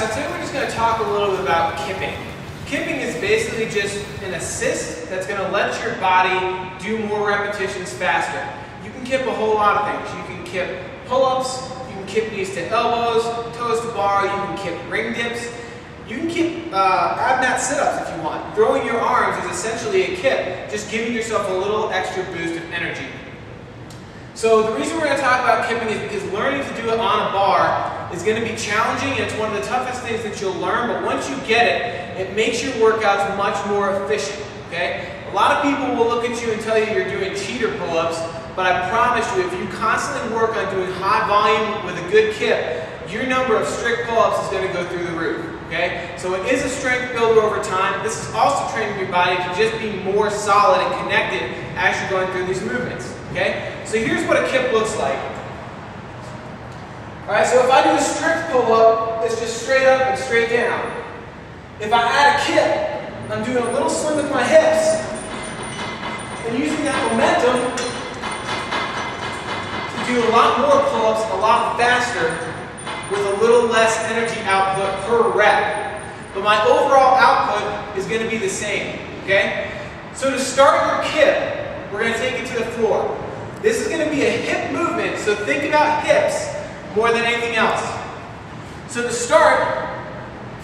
so today we're just going to talk a little bit about kipping. Kipping is basically just an assist that's going to let your body do more repetitions faster. You can kip a whole lot of things. You can kip pull-ups, you can kip knees to elbows, toes to bar, you can kip ring dips, you can kip ab mat sit-ups if you want. Throwing your arms is essentially a kip, just giving yourself a little extra boost of energy. So the reason we're going to talk about kipping is because learning to do it on a bar is going to be challenging, and it's one of the toughest things that you'll learn, but once you get it, it makes your workouts much more efficient, okay? A lot of people will look at you and tell you you're doing cheater pull-ups, but I promise you, if you constantly work on doing high volume with a good kip, your number of strict pull-ups is going to go through the roof, okay? So it is a strength builder over time. This is also training your body to just be more solid and connected as you're going through these movements, okay? So here's what a kip looks like. All right, so if I do a strict pull-up, it's just straight up and straight down. If I add a kip, I'm doing a little swing with my hips and using that momentum to do a lot more pull-ups a lot faster with a little less energy output per rep. But my overall output is going to be the same, okay? So to start your kip, we're going to take it to the floor. This is going to be a hip movement, so think about hips more than anything else. So to start,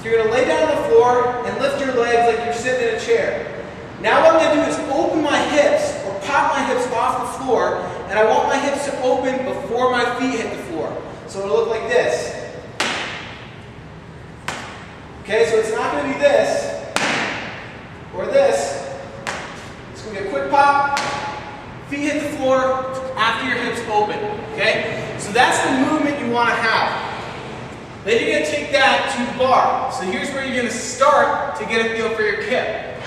you're going to lay down on the floor and lift your legs like you're sitting in a chair. Now what I'm going to do is open my hips or pop my hips off the floor, and I want my hips to open before my feet hit the floor. So it'll look like this. Okay, so it's not going to be this or this. It's going to be a quick pop, feet hit the floor after your hips open. Okay, so that's the movement you want to have. Then you're going to take that to the bar. So here's where you're going to start to get a feel for your kip.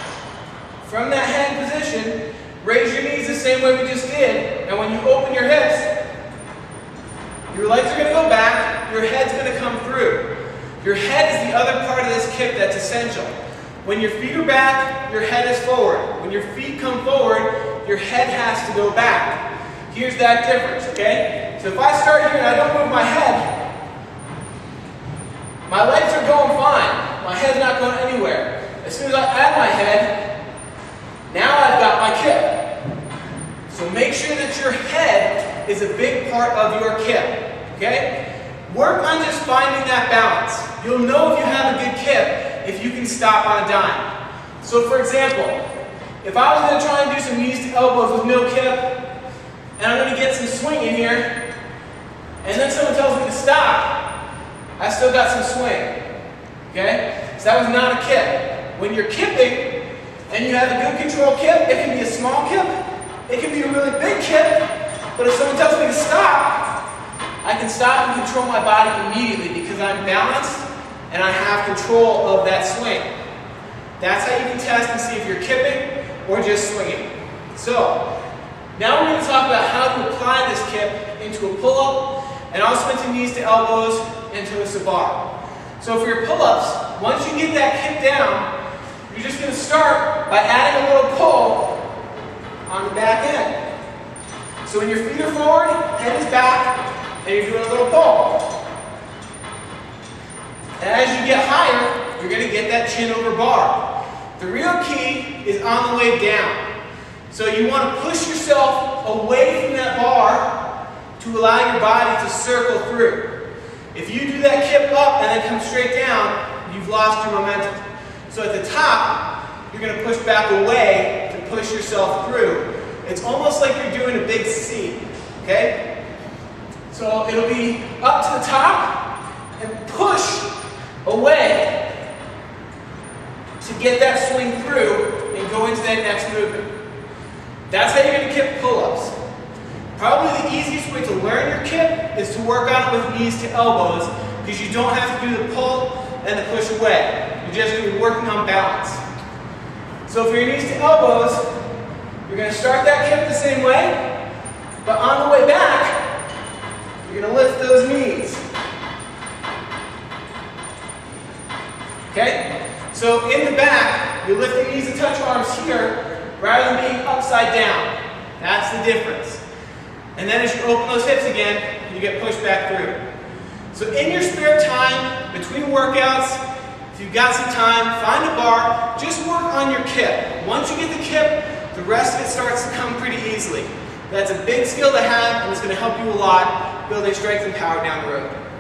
From that hand position, raise your knees the same way we just did, and when you open your hips, your legs are going to go back, your head's going to come through. Your head is the other part of this kip that's essential. When your feet are back, your head is forward. When your feet come forward, your head has to go back. Here's that difference, okay? So if I start here and I don't move my head, my legs are going fine. My head's not going anywhere. As soon as I add my head, now I've got my kip. So make sure that your head is a big part of your kip, okay? Work on just finding that balance. You'll know if you have a good kip if you can stop on a dime. So for example, if I was going to try and do some knees to elbows with no kip, and I'm going to get some swing in here, and then someone tells me to stop, I still got some swing, okay? So that was not a kip. When you're kipping, and you have a good control kip, it can be a small kip, it can be a really big kip, but if someone tells me to stop, I can stop and control my body immediately because I'm balanced and I have control of that swing. That's how you can test and see if you're kipping or just swinging. So, now we're going to talk about how to apply this kip into a pull-up and also into knees to elbows into a bar. So for your pull-ups, once you get that kip down, you're just going to start by adding a little pull on the back end. So when your feet are forward, head is back, and you're doing a little pull. And as you get higher, you're going to get that chin over bar. The real key is on the way down. So you want to push yourself away from that bar to allow your body to circle through. If you do that kip up and then come straight down, you've lost your momentum. So at the top, you're going to push back away to push yourself through. It's almost like you're doing a big C, okay? So it'll be up to the top and push away to get that swing through and go into that next movement. That's how you're going to kip pull-ups. Probably the easiest way to learn your kip is to work on it with knees to elbows because you don't have to do the pull and the push away. You're just going to be working on balance. So for your knees to elbows, you're going to start that kip the same way, but on the way back, you're going to lift those knees. Okay? So in the back, you lift your knees and touch arms here rather than being upside down. That's the difference. And then as you open those hips again, you get pushed back through. So in your spare time, between workouts, if you've got some time, find a bar, just work on your kip. Once you get the kip, the rest of it starts to come pretty easily. That's a big skill to have, and it's going to help you a lot building strength and power down the road.